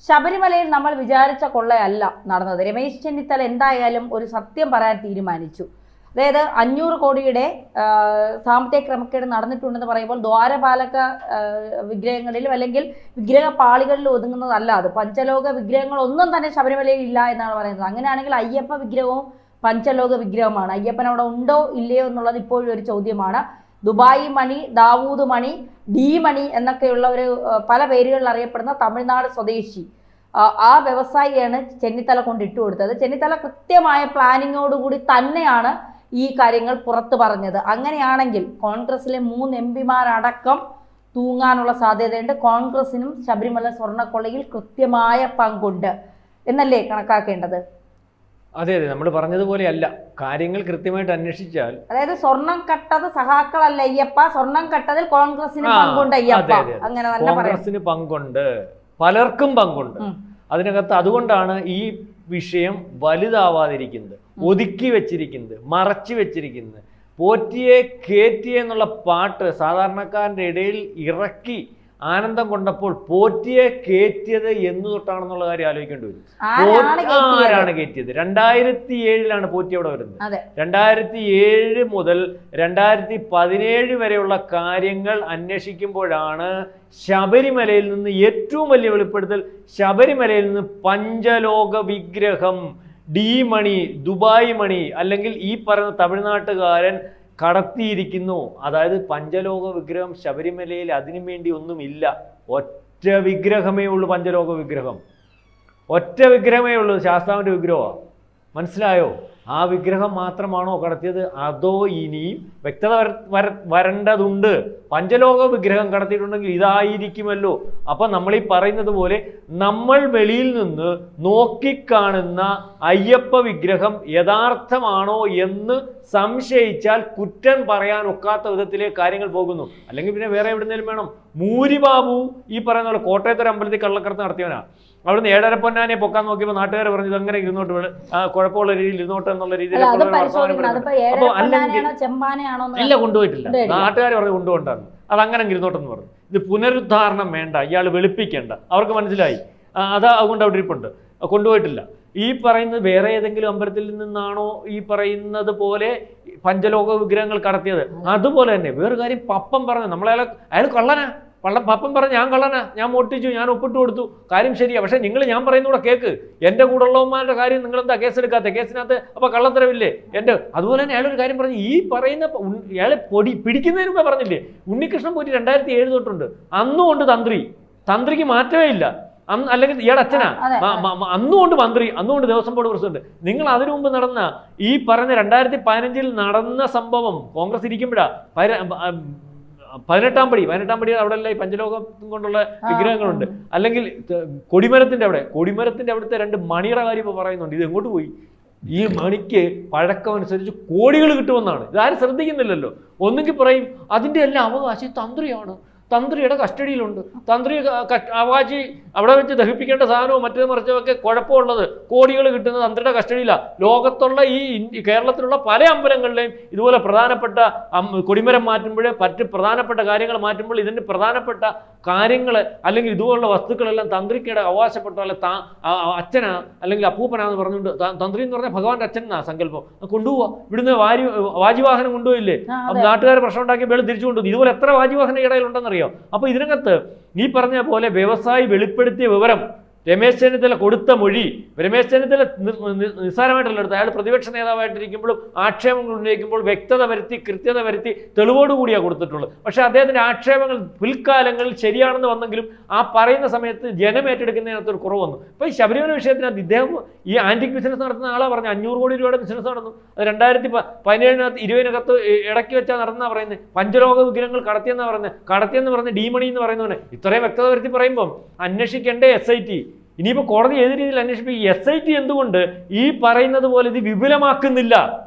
ശബരിമലയിൽ നമ്മൾ വിചാരിച്ച കൊള്ളയല്ല നടന്നത്. രമേശ് ചെന്നിത്തല എന്തായാലും ഒരു സത്യം പറയാൻ തീരുമാനിച്ചു. അതായത് 500 കോടിയുടെ സാമ്പത്തിക ക്രമക്കേട് നടന്നിട്ടുണ്ടെന്ന് പറയുമ്പോൾ ദ്വാരപാലക വിഗ്രഹങ്ങളിലും അല്ലെങ്കിൽ വിഗ്രഹ പാളികളിലും ഒതുങ്ങുന്നതല്ല അത്. പഞ്ചലോക വിഗ്രഹങ്ങളൊന്നും തന്നെ ശബരിമലയിൽ ഇല്ല എന്നാണ് പറയുന്നത്. അങ്ങനെയാണെങ്കിൽ അയ്യപ്പ വിഗ്രഹവും പഞ്ചലോക വിഗ്രഹമാണ്. അയ്യപ്പൻ അവിടെ ഉണ്ടോ ഇല്ലയോ എന്നുള്ളത് ഇപ്പോഴും ഒരു ചോദ്യമാണ്. ദുബായ് മണി, ദാവൂദ് മണി, ഡി മണി എന്നൊക്കെയുള്ള ഒരു പല പേരുകളിൽ അറിയപ്പെടുന്ന തമിഴ്നാട് സ്വദേശി ആ വ്യവസായിയാണ് ചെന്നിത്തല കൊണ്ട് ഇട്ടുകൊടുത്തത്. ചെന്നിത്തല കൃത്യമായ പ്ലാനിങ്ങോടുകൂടി തന്നെയാണ് ഈ കാര്യങ്ങൾ പുറത്തു പറഞ്ഞത്. അങ്ങനെയാണെങ്കിൽ കോൺഗ്രസിലെ 3 എംപിമാരടക്കം തൂങ്ങാനുള്ള സാധ്യതയുണ്ട്. കോൺഗ്രസിനും ശബരിമല സ്വർണ്ണക്കൊള്ളയിൽ കൃത്യമായ പങ്കുണ്ട് എന്നല്ലേ കണക്കാക്കേണ്ടത്? അതെ, നമ്മൾ പറഞ്ഞതുപോലെയല്ല കാര്യങ്ങൾ. കൃത്യമായിട്ട് അന്വേഷിച്ചാൽ, അതായത് സ്വർണം കട്ടത് സഹാക്കളല്ല അയ്യപ്പ, സ്വർണം കട്ടതിൽ കോൺഗ്രസിന് പങ്കുണ്ട് അയ്യപ്പ, അങ്ങനെ കോൺഗ്രസിന് പങ്കുണ്ട്, പലർക്കും പങ്കുണ്ട് അതിനകത്ത്. അതുകൊണ്ടാണ് ഈ വിഷയം വലുതാവാതിരിക്കുന്നത്, ഒതുക്കി വെച്ചിരിക്കുന്നത്, മറച്ചു വെച്ചിരിക്കുന്നത്. പോറ്റിയെ കേറ്റിയെ എന്നുള്ള പാട്ട് സാധാരണക്കാരൻ്റെ ഇടയിൽ ഇറക്കി ആനന്ദം കൊണ്ടപ്പോൾ പോറ്റിയെ കേറ്റിയത് എന്ന് തൊട്ടാണെന്നുള്ള കാര്യം ആലോചിക്കേണ്ടി വരും. ആരാണ് കേറ്റിയത്? 2007 പോറ്റി അവിടെ വരുന്നത്. 2007 മുതൽ 2017 വരെയുള്ള കാര്യങ്ങൾ അന്വേഷിക്കുമ്പോഴാണ് ശബരിമലയിൽ നിന്ന് ഏറ്റവും വലിയ വെളിപ്പെടുത്തൽ. ശബരിമലയിൽ നിന്ന് പഞ്ചലോക വിഗ്രഹം, ഡി മണി, ദുബായ് മണി അല്ലെങ്കിൽ ഈ പറയുന്ന തമിഴ്നാട്ടുകാരൻ കടത്തിയിരിക്കുന്നു. അതായത് പഞ്ചലോക വിഗ്രഹം ശബരിമലയിൽ അതിനു വേണ്ടി ഒന്നുമില്ല. ഒറ്റ വിഗ്രഹമേ ഉള്ളൂ, പഞ്ചലോക വിഗ്രഹം. ഒറ്റ വിഗ്രഹമേ ഉള്ളൂ, ശാസ്താവിൻ്റെ വിഗ്രഹമാണ്. മനസ്സിലായോ? ആ വിഗ്രഹം മാത്രമാണോ കടത്തിയത്? അതോ ഇനിയും വ്യക്തത വരേണ്ടതുണ്ട്. പഞ്ചലോക വിഗ്രഹം കടത്തിയിട്ടുണ്ടെങ്കിൽ ഇതായിരിക്കുമല്ലോ. അപ്പം നമ്മൾ ഈ പറയുന്നത് പോലെ നമ്മൾ വെളിയിൽ നിന്ന് നോക്കിക്കാണുന്ന അയ്യപ്പ വിഗ്രഹം യഥാർത്ഥമാണോ എന്ന് സംശയിച്ചാൽ കുറ്റം പറയാൻ ഒക്കാത്ത വിധത്തിലെ കാര്യങ്ങൾ പോകുന്നു. അല്ലെങ്കിൽ പിന്നെ വേറെ എവിടുന്നേലും വേണം. മൂരിബാബു ഈ പറയുന്ന പോലെ കോട്ടയത്തൊരു അമ്പലത്തിൽ കള്ളക്കടത്ത് നടത്തിയവനാണ്. അവിടുന്ന് 7.5 പൊന്നാനെ പൊക്കാൻ നോക്കിയപ്പോൾ നാട്ടുകാർ പറഞ്ഞു ഇതങ്ങനെ ഇരുന്നോട്ട് കുഴപ്പമുള്ള രീതിയിൽ ഇരുന്നോട്ട് എന്നുള്ള രീതിയിൽ ഇല്ല, കൊണ്ടുപോയിട്ടില്ല. നാട്ടുകാർ പറഞ്ഞു കൊണ്ടുപോകണ്ടായിരുന്നു, അതങ്ങനെ ഇരുന്നോട്ടെന്ന് പറഞ്ഞു. ഇത് പുനരുദ്ധാരണം വേണ്ട, ഇയാൾ വെളുപ്പിക്കേണ്ട, അവർക്ക് മനസ്സിലായി. അതുകൊണ്ട് അവിടെ ഇരിപ്പുണ്ട്, കൊണ്ടുപോയിട്ടില്ല. ഈ പറയുന്നത് വേറെ ഏതെങ്കിലും അമ്പലത്തിൽ നിന്നാണോ ഈ പറയുന്നത് പോലെ പഞ്ചലോക വിഗ്രഹങ്ങൾ കടത്തിയത്? അതുപോലെ തന്നെ വേറൊരു കാര്യം പപ്പൻ പറഞ്ഞു, അയാൾ കള്ളനാ, പപ്പൻ പറഞ്ഞു ഞാൻ കള്ളനാ, ഞാൻ മോട്ടിച്ചു, ഞാൻ ഒപ്പിട്ട് കൊടുത്തു, കാര്യം ശരിയാ. പക്ഷേ ഞാൻ പറയുന്നൂടെ കേക്ക്. എൻ്റെ കൂടെ ഉള്ളവന്മാരുടെ കാര്യം നിങ്ങളെന്താ കേസെടുക്കാത്ത? കേസിനകത്ത് അപ്പോൾ കള്ളത്തരവില്ലേ എൻ്റെ? അതുപോലെ തന്നെ അയാളൊരു കാര്യം പറഞ്ഞു, ഈ പറയുന്ന ഇയാളെ പിടിക്കുന്നതിന് മുമ്പേ പറഞ്ഞില്ലേ ഉണ്ണികൃഷ്ണൻ പോറ്റി 2007 തൊട്ടുണ്ട്. അന്നുകൊണ്ട് തന്ത്രിക്ക് മാറ്റമേ ഇല്ല. അല്ലെങ്കിൽ ഇയാളുടെ അച്ഛനാ, അന്നുകൊണ്ട് മന്ത്രി, അന്നുകൊണ്ട് ദേവസ്വം ബോർഡ് പ്രസിഡന്റ്. നിങ്ങൾ അതിനു മുമ്പ് നടന്ന ഈ പറഞ്ഞ 2015 നടന്ന സംഭവം കോൺഗ്രസ് ഇരിക്കുമ്പോഴാ 18-ാം പടി അവിടെ എല്ലാം ഈ പഞ്ചലോകം കൊണ്ടുള്ള വിഗ്രഹങ്ങളുണ്ട്. അല്ലെങ്കിൽ കൊടിമരത്തിന്റെ അവിടുത്തെ 2 മണിയുടെ കാര്യം ഇപ്പോൾ പറയുന്നുണ്ട്. ഇത് എങ്ങോട്ട് പോയി? ഈ മണിക്ക് പഴക്കം അനുസരിച്ച് കോടികൾ കിട്ടുമെന്നാണ്. ഇതാരും ശ്രദ്ധിക്കുന്നില്ലല്ലോ. ഒന്നുകിൽ പറയും അതിൻ്റെ എല്ലാം അവകാശം തന്ത്രിയാണ്, തന്ത്രിയുടെ കസ്റ്റഡിയിലുണ്ട്, തന്ത്രി അവകാശി അവിടെ വെച്ച് ദഹിപ്പിക്കേണ്ട സാധനവും മറ്റേത് മറിച്ചതൊക്കെ കുഴപ്പമുള്ളത്, കോടികൾ കിട്ടുന്നത് തന്ത്രിയുടെ കസ്റ്റഡിയിലാണ്. ലോകത്തുള്ള ഈ കേരളത്തിലുള്ള പല അമ്പലങ്ങളിലെയും ഇതുപോലെ പ്രധാനപ്പെട്ട കൊടിമരം മാറ്റുമ്പോൾ, മറ്റ് പ്രധാനപ്പെട്ട കാര്യങ്ങൾ മാറ്റുമ്പോൾ ഇതിൻ്റെ പ്രധാനപ്പെട്ട കാര്യങ്ങൾ അല്ലെങ്കിൽ ഇതുപോലുള്ള വസ്തുക്കളെല്ലാം തന്ത്രിക്കയുടെ അവകാശപ്പെട്ട അച്ഛനാ അല്ലെങ്കിൽ അപ്പൂപ്പനാന്ന് പറഞ്ഞുകൊണ്ട്, തന്ത്രി എന്ന് പറഞ്ഞാൽ ഭഗവാന്റെ അച്ഛനാ സങ്കല്പം, കൊണ്ടുപോവാ. ഇവിടുന്ന് വാജിവാഹനം കൊണ്ടുപോയില്ലേ, നാട്ടുകാർ പ്രശ്നം ഉണ്ടാക്കി വേളി തിരിച്ചു കൊണ്ടുപോകും. ഇതുപോലെ എത്ര വാജിവാഹന ഇടയിലുണ്ടെന്നറിയാം. അപ്പോൾ ഇതിനകത്ത് ഈ പറഞ്ഞ പോലെ വ്യവസായി വെളിപ്പെടുത്തിയ വിവരം, രമേശ് ചെന്നിത്തല കൊടുത്ത മൊഴി, രമേശ് ചെന്നിത്തല നിസ്സാരമായിട്ടല്ല എടുത്തത്. അയാൾ പ്രതിപക്ഷ നേതാവായിട്ടിരിക്കുമ്പോഴും ആക്ഷേപങ്ങൾ ഉന്നയിക്കുമ്പോൾ വ്യക്തത വരുത്തി, കൃത്യത വരുത്തി, തെളിവോടുകൂടിയാണ് കൊടുത്തിട്ടുള്ളത്. പക്ഷേ അദ്ദേഹത്തിൻ്റെ ആക്ഷേപങ്ങൾ പിൽക്കാലങ്ങളിൽ ശരിയാണെന്ന് വന്നെങ്കിലും ആ പറയുന്ന സമയത്ത് ജനം ഏറ്റെടുക്കുന്നതിനകത്തൊരു കുറവ് വന്നു. അപ്പോൾ ഈ ശബരിമല വിഷയത്തിനകത്ത് ഇദ്ദേഹം ഈ ആൻറ്റിക് ബിസിനസ് നടത്തുന്ന ആളാണ് പറഞ്ഞു 500 കോടി രൂപയുടെ ബിസിനസ് നടന്നു. അത് 2017-20 ഇടയ്ക്ക് വെച്ചാൽ നടന്നാ പറയുന്നത്. പഞ്ചലോക വിഗ്രഹങ്ങൾ കടത്തിയെന്ന് പറഞ്ഞ് ഡി മണി എന്ന് പറയുന്നവനെ ഇത്രയും വ്യക്തത വരുത്തി പറയുമ്പം അന്വേഷിക്കേണ്ടേ SIT. ഇനിയിപ്പോൾ കോടതി ഏത് രീതിയിൽ അന്വേഷിപ്പിക്കും? SIT എന്തുകൊണ്ട് ഈ പറയുന്നത് പോലെ ഇത് വിപുലമാക്കുന്നില്ല?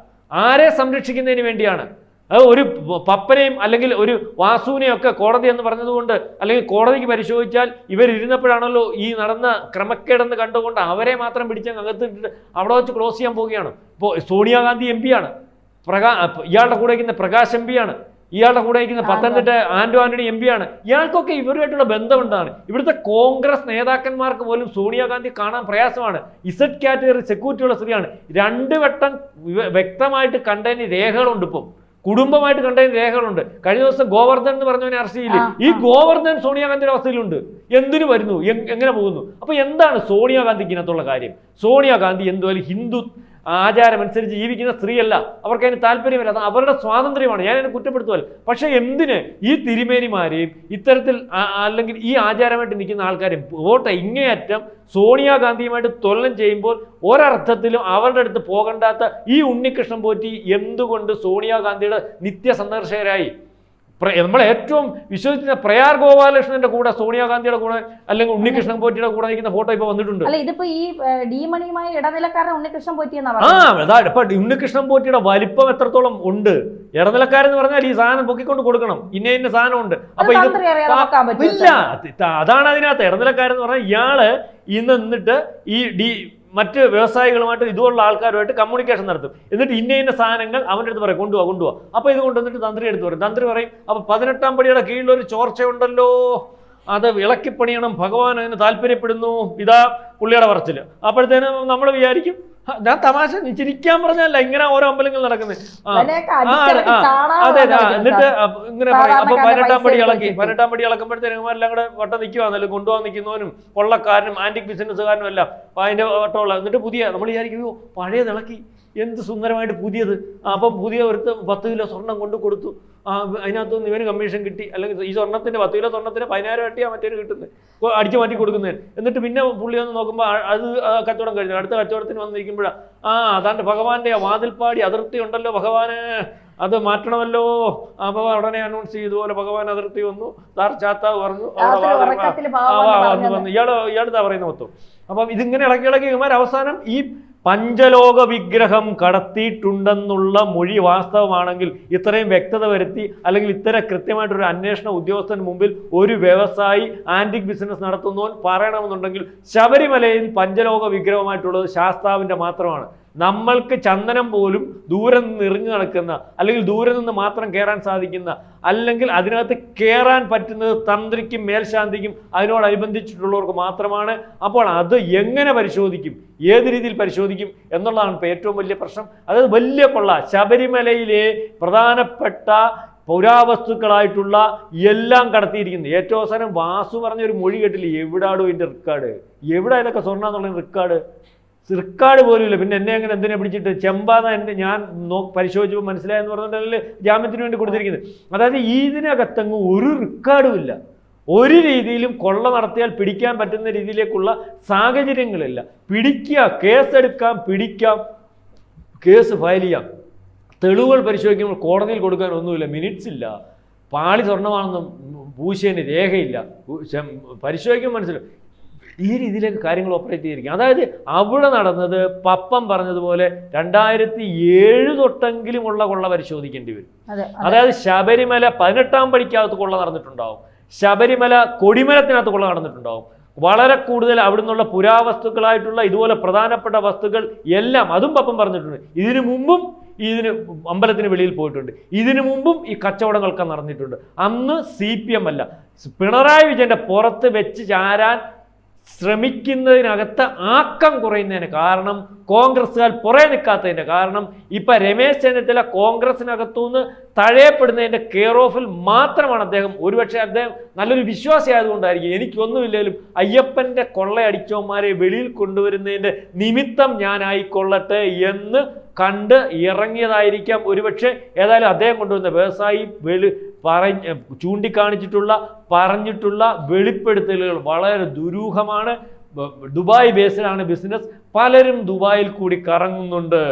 ആരെ സംരക്ഷിക്കുന്നതിന് വേണ്ടിയാണ്? അത് ഒരു പപ്പനെയും അല്ലെങ്കിൽ ഒരു വാസുവിനെയും ഒക്കെ കോടതി എന്ന് പറഞ്ഞതുകൊണ്ട്, അല്ലെങ്കിൽ കോടതിക്ക് പരിശോധിച്ചാൽ ഇവരിരുന്നപ്പോഴാണല്ലോ ഈ നടന്ന ക്രമക്കേടെന്ന് കണ്ടുകൊണ്ട് അവരെ മാത്രം പിടിച്ചങ്ങ് അകത്തിട്ട് അവിടെ വെച്ച് ക്ലോസ് ചെയ്യാൻ പോവുകയാണ്. ഇപ്പോൾ സോണിയാഗാന്ധി MP ആണ്, ഇയാളുടെ കൂടെ ഇരിക്കുന്ന പ്രകാശ് MP ആണ്, ഇയാളുടെ കൂടെ ഇരിക്കുന്ന പത്തനംതിട്ട ആന്റണി MP ആണ്. ഇയാൾക്കൊക്കെ ഇവരുമായിട്ടുള്ള ബന്ധം എന്താണ്? ഇവിടുത്തെ കോൺഗ്രസ് നേതാക്കന്മാർക്ക് പോലും സോണിയാഗാന്ധി കാണാൻ പ്രയാസമാണ്. Z കാറ്റഗറി സെക്യൂരിറ്റിയുള്ള സ്ത്രീയാണ്. 2 വട്ടം വ്യക്തമായിട്ട് കണ്ടതിന് രേഖകളുണ്ട്. ഇപ്പം കുടുംബമായിട്ട് കണ്ടതിന് രേഖകളുണ്ട്. കഴിഞ്ഞ ദിവസം ഗോവർദ്ധൻ എന്ന് പറഞ്ഞവനെ അറസ്റ്റ് ചെയ്യില്ലേ? ഈ ഗോവർദ്ധൻ സോണിയാഗാന്ധിയുടെ അവസ്ഥയിലുണ്ട്. എന്തിനു വരുന്നു, എങ്ങനെ പോകുന്നു? അപ്പൊ എന്താണ് സോണിയാഗാന്ധിക്ക് ഇതിനകത്തുള്ള കാര്യം? സോണിയാഗാന്ധി എന്തുമായാലും ഹിന്ദു ആചാരം അനുസരിച്ച് ജീവിക്കുന്ന സ്ത്രീയല്ല. അവർക്ക് അതിന് താല്പര്യമില്ല. അത് അവരുടെ സ്വാതന്ത്ര്യമാണ്. ഞാൻ അതിനെ കുറ്റപ്പെടുത്തുമല്ല. പക്ഷെ എന്തിന് ഈ തിരുമേനിമാരെയും ഇത്തരത്തിൽ അല്ലെങ്കിൽ ഈ ആചാരമായിട്ട് നിൽക്കുന്ന ആൾക്കാരെയും വോട്ട് ഇങ്ങേയറ്റം സോണിയാഗാന്ധിയുമായിട്ട് തുലനം ചെയ്യുമ്പോൾ ഒരർത്ഥത്തിലും അവരുടെ അടുത്ത് പോകണ്ടാത്ത ഈ ഉണ്ണികൃഷ്ണൻ പോറ്റി എന്തുകൊണ്ട് സോണിയാഗാന്ധിയുടെ നിത്യസന്ദർശകരായി? നമ്മൾ ഏറ്റവും വിശ്വസിക്കുന്ന പ്രയാർ ഗോപാലകൃഷ്ണന്റെ കൂടെ സോണിയാഗാന്ധിയുടെ കൂടെ അല്ലെങ്കിൽ ഉണ്ണികൃഷ്ണൻ പോറ്റിയുടെ കൂടെ നിൽക്കുന്ന ഫോട്ടോ ഇപ്പൊ വന്നിട്ടുണ്ട്. അല്ല, ഇതിപ്പോ ഈ ഡീമണിയുമായി ഇടനിലക്കാരൻ ഉണ്ണികൃഷ്ണൻ പോറ്റി ഇപ്പൊ ഉണ്ണികൃഷ്ണൻ പോറ്റിയുടെ വലിപ്പം എത്രത്തോളം ഉണ്ട്? ഇടനിലക്കാരെന്ന് പറഞ്ഞാൽ ഈ സാധനം പൊക്കിക്കൊണ്ട് കൊടുക്കണം, ഇന്ന സാധനം ഉണ്ട്. അപ്പൊ ഇത് ഇല്ല. അതാണ് അതിനകത്ത് ഇടനിലക്കാരെന്ന് പറഞ്ഞാൽ ഇയാള് ഇന്ന് നിന്നിട്ട് ഈ മറ്റ് വ്യവസായികളുമായിട്ട് ഇതുപോലുള്ള ആൾക്കാരുമായിട്ട് കമ്മ്യൂണിക്കേഷൻ നടത്തും. എന്നിട്ട് ഇന്ന സാധനങ്ങൾ അവൻ്റെ അടുത്ത് പറയും കൊണ്ടുപോവാ. അപ്പോൾ ഇത് കൊണ്ടുവന്നിട്ട് തന്ത്രി എടുത്ത് പറയും. തന്ത്രി പറയും അപ്പോൾ 18-ാം പടിയുടെ കീഴിലൊരു ചോർച്ചയുണ്ടല്ലോ, അത് ഇളക്കിപ്പണിയണം, ഭഗവാൻ അതിന് താല്പര്യപ്പെടുന്നു, ഇതാ പുള്ളിയുടെ പറച്ചിൽ. അപ്പോഴത്തേനും നമ്മൾ വിചാരിക്കും, ഞാൻ തമാശ ചിരിക്കാൻ പറഞ്ഞല്ല, ഇങ്ങനെ ഓരോ അമ്പലങ്ങൾ നടക്കുന്നത്. അതെ, എന്നിട്ട് ഇങ്ങനെ പറയും. അപ്പൊ 18-ാം പടി ഇളക്കുമ്പോഴത്തേനും എല്ലാം കൂടെ വട്ടം നിൽക്കുവാന്നല്ലോ, കൊണ്ടുപോകാൻ നിൽക്കുന്നവനും കൊള്ളക്കാരനും ആന്റിക് ബിസിനസ്സുകാരനും എല്ലാം അതിന്റെ വട്ടമുള്ള. എന്നിട്ട് പുതിയ നമ്മൾ വിചാരിക്കും പഴയത് ഇളക്കി, എന്ത് സുന്ദരമായിട്ട് പുതിയത്. അപ്പം പുതിയ ഒരുത്ത് 10 കിലോ സ്വർണം കൊണ്ട് കൊടുത്തു. അതിനകത്തുനിന്ന് ഇവന് കമ്മീഷൻ കിട്ടി. അല്ലെങ്കിൽ ഈ സ്വർണ്ണത്തിന്റെ 10 കിലോ സ്വർണ്ണത്തിന് 10,000 കട്ടിയാണ് മറ്റേന് കിട്ടുന്നത്, അടിച്ചു മാറ്റി കൊടുക്കുന്നതിന്. എന്നിട്ട് പിന്നെ പുള്ളി വന്ന് നോക്കുമ്പോൾ അത് കച്ചവടം കഴിഞ്ഞു. അടുത്ത കച്ചവടത്തിന് വന്നിരിക്കുമ്പോഴാണ് അതാണ്ട് ഭഗവാന്റെ വാതിൽപ്പാടി അതിർത്തി ഉണ്ടല്ലോ, ഭഗവാന് അത് മാറ്റണമല്ലോ. അപ്പോൾ ഉടനെ അനൗൺസ് ചെയ്തുപോലെ ഭഗവാൻ അതിർത്തി വന്നു, ചാത്താവ് പറഞ്ഞു, വന്നു. ഇയാളിതാ പറയുന്ന മൊത്തം. അപ്പം ഇതിങ്ങനെ ഇളക്കി ഇവന്മാർ അവസാനം ഈ പഞ്ചലോക വിഗ്രഹം കടത്തിയിട്ടുണ്ടെന്നുള്ള മൊഴി വാസ്തവമാണെങ്കിൽ ഇത്രയും വ്യക്തത വരുത്തി, അല്ലെങ്കിൽ ഇത്തരം കൃത്യമായിട്ടൊരു അന്വേഷണ ഉദ്യോഗസ്ഥന് മുമ്പിൽ ഒരു വ്യവസായി ആന്റിക് ബിസിനസ് നടത്തുന്നവൻ പറയണമെന്നുണ്ടെങ്കിൽ ശബരിമലയിൽ പഞ്ചലോക വിഗ്രഹമായിട്ടുള്ളത് ശാസ്താവിൻ്റെ മാത്രമാണ്. നമ്മൾക്ക് ചന്ദനം പോലും ദൂരെ നിന്ന് എറിഞ്ഞു നടക്കുന്ന, അല്ലെങ്കിൽ ദൂരെ നിന്ന് മാത്രം കയറാൻ സാധിക്കുന്ന, അല്ലെങ്കിൽ അതിനകത്ത് കയറാൻ പറ്റുന്നത് തന്ത്രിക്കും മേൽശാന്തിക്കും അതിനോടനുബന്ധിച്ചിട്ടുള്ളവർക്ക് മാത്രമാണ്. അപ്പോൾ അത് എങ്ങനെ പരിശോധിക്കും, ഏത് രീതിയിൽ പരിശോധിക്കും എന്നുള്ളതാണ് ഇപ്പോൾ ഏറ്റവും വലിയ പ്രശ്നം. അതായത് വലിയ കൊള്ള ശബരിമലയിലെ പ്രധാനപ്പെട്ട പുരാവസ്തുക്കളായിട്ടുള്ള എല്ലാം കടത്തിയിരിക്കുന്നത്. ഏറ്റവും അവസാനം വാസു പറഞ്ഞൊരു മൊഴി കേട്ടില്ലേ, എവിടാടോ ഇതിൻ്റെ റെക്കോർഡ്, എവിടെ ഇതൊക്കെ സ്വർണ്ണം എന്നുള്ള റെക്കോർഡ് പോലും ഇല്ല. പിന്നെ എന്നെ അങ്ങനെ എന്തിനെ പിടിച്ചിട്ട് ചെമ്പാന്ന് ഞാൻ പരിശോധിച്ചപ്പോൾ മനസ്സിലായെന്ന് പറഞ്ഞിട്ടല്ലേ ജാമ്യത്തിന് വേണ്ടി കൊടുത്തിരിക്കുന്നത്. അതായത് ഇതിനകത്തങ്ങ് ഒരു റെക്കോർഡും ഇല്ല. ഒരു രീതിയിലും കൊള്ള നടത്തിയാൽ പിടിക്കാൻ പറ്റുന്ന രീതിയിലേക്കുള്ള സാഹചര്യങ്ങളില്ല. പിടിക്കുക, കേസെടുക്കാം, പിടിക്കാം, കേസ് ഫയൽ ചെയ്യാം, തെളിവുകൾ പരിശോധിക്കുമ്പോൾ കോടതിയിൽ കൊടുക്കാൻ ഒന്നുമില്ല, മിനിറ്റ്സ് ഇല്ല. പാളി സ്വർണ്ണമാണെന്നും പൂശേന് രേഖയില്ല, പരിശോധിക്കുമ്പോൾ മനസ്സിലാവും. ഈ രീതിയിലേക്ക് കാര്യങ്ങൾ ഓപ്പറേറ്റ് ചെയ്തിരിക്കും. അതായത് അവിടെ നടന്നത് പപ്പം പറഞ്ഞതുപോലെ 2007 തൊട്ടെങ്കിലുമുള്ള കൊള്ള പരിശോധിക്കേണ്ടി വരും. അതായത് ശബരിമല 18-ാം പടിക്കകത്ത് കൊള്ള നടന്നിട്ടുണ്ടാവും, ശബരിമല കൊടിമരത്തിനകത്ത് കൊള്ള നടന്നിട്ടുണ്ടാവും. വളരെ കൂടുതൽ അവിടെ നിന്നുള്ള പുരാവസ്തുക്കളായിട്ടുള്ള ഇതുപോലെ പ്രധാനപ്പെട്ട വസ്തുക്കൾ എല്ലാം അതും പപ്പം പറഞ്ഞിട്ടുണ്ട്. ഇതിനു മുമ്പും അമ്പലത്തിന് വെളിയിൽ പോയിട്ടുണ്ട്. ഇതിനു മുമ്പും ഈ കച്ചവടങ്ങളൊക്കെ നടന്നിട്ടുണ്ട്. അന്ന് CPM അല്ല, പിണറായി വിജയന്റെ പുറത്ത് വെച്ച് ചാരാൻ ശ്രമിക്കുന്നതിനകത്ത് ആക്കം കുറയുന്നതിന് കാരണം, കോൺഗ്രസ്സുകാർ പുറകെ നിൽക്കാത്തതിൻ്റെ കാരണം, ഇപ്പം രമേശ് ചെന്നിത്തല കോൺഗ്രസിനകത്തുനിന്ന് തഴയപ്പെടുന്നതിൻ്റെ കെയർ ഓഫിൽ മാത്രമാണ് അദ്ദേഹം. ഒരുപക്ഷെ അദ്ദേഹം നല്ലൊരു വിശ്വാസി ആയതുകൊണ്ടായിരിക്കും, എനിക്കൊന്നുമില്ലെങ്കിലും അയ്യപ്പൻ്റെ കൊള്ളയടിച്ചവന്മാരെ വെളിയിൽ കൊണ്ടുവരുന്നതിൻ്റെ നിമിത്തം ഞാനായിക്കൊള്ളട്ടെ എന്ന് കണ്ട് ഇറങ്ങിയതായിരിക്കാം ഒരുപക്ഷെ. ഏതായാലും അദ്ദേഹം കൊണ്ടുവന്ന വ്യവസായി പറഞ്ഞിട്ടുള്ള വെളിപ്പെടുത്തലുകൾ വളരെ ദുരൂഹമാണ്. ദുബായ് ബേസിലാണ് ബിസിനസ്. പലരും ദുബായിൽ കൂടി കറങ്ങുന്നുണ്ട്,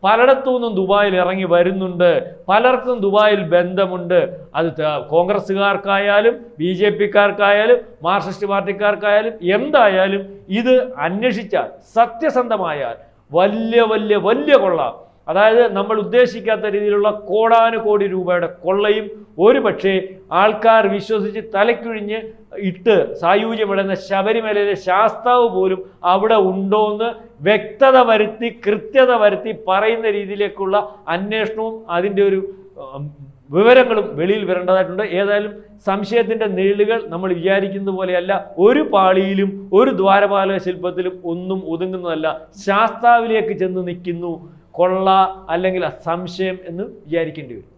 പലയിടത്തുനിന്നും ദുബായിൽ ഇറങ്ങി വരുന്നുണ്ട്, പലർക്കും ദുബായിൽ ബന്ധമുണ്ട്. അത് കോൺഗ്രസ്സുകാർക്കായാലും BJPക്കാർക്കായാലും മാർക്സിസ്റ്റ് പാർട്ടിക്കാർക്കായാലും എന്തായാലും ഇത് അന്വേഷിച്ചാൽ, സത്യസന്ധമായാൽ വലിയ കൊള്ള, അതായത് നമ്മൾ ഉദ്ദേശിക്കാത്ത രീതിയിലുള്ള കോടാനുകോടി രൂപയുടെ കൊള്ളയും ഒരുപക്ഷെ ആൾക്കാർ വിശ്വസിച്ച് തലക്കുഴിഞ്ഞ് ഇട്ട് സായൂജ്യമിടുന്ന ശബരിമലയിലെ ശാസ്താവ് പോലും അവിടെ ഉണ്ടോയെന്ന് വ്യക്തത വരുത്തി, കൃത്യത വരുത്തി പറയുന്ന രീതിയിലേക്കുള്ള അന്വേഷണവും അതിൻ്റെ ഒരു വിവരങ്ങളും വെളിയിൽ വരേണ്ടതായിട്ടുണ്ട്. ഏതായാലും സംശയത്തിന്റെ നിഴലുകൾ നമ്മൾ വിചാരിക്കുന്നത് പോലെയല്ല. ഒരു പാളിയിലും ഒരു ദ്വാരപാലക ശില്പത്തിലും ഒന്നും ഒതുങ്ങുന്നതല്ല. ശാസ്താവിലേക്ക് ചെന്ന് നിൽക്കുന്നു കൊള്ള അല്ലെങ്കിൽ സംശയം എന്ന് വിചാരിക്കേണ്ടി വരും.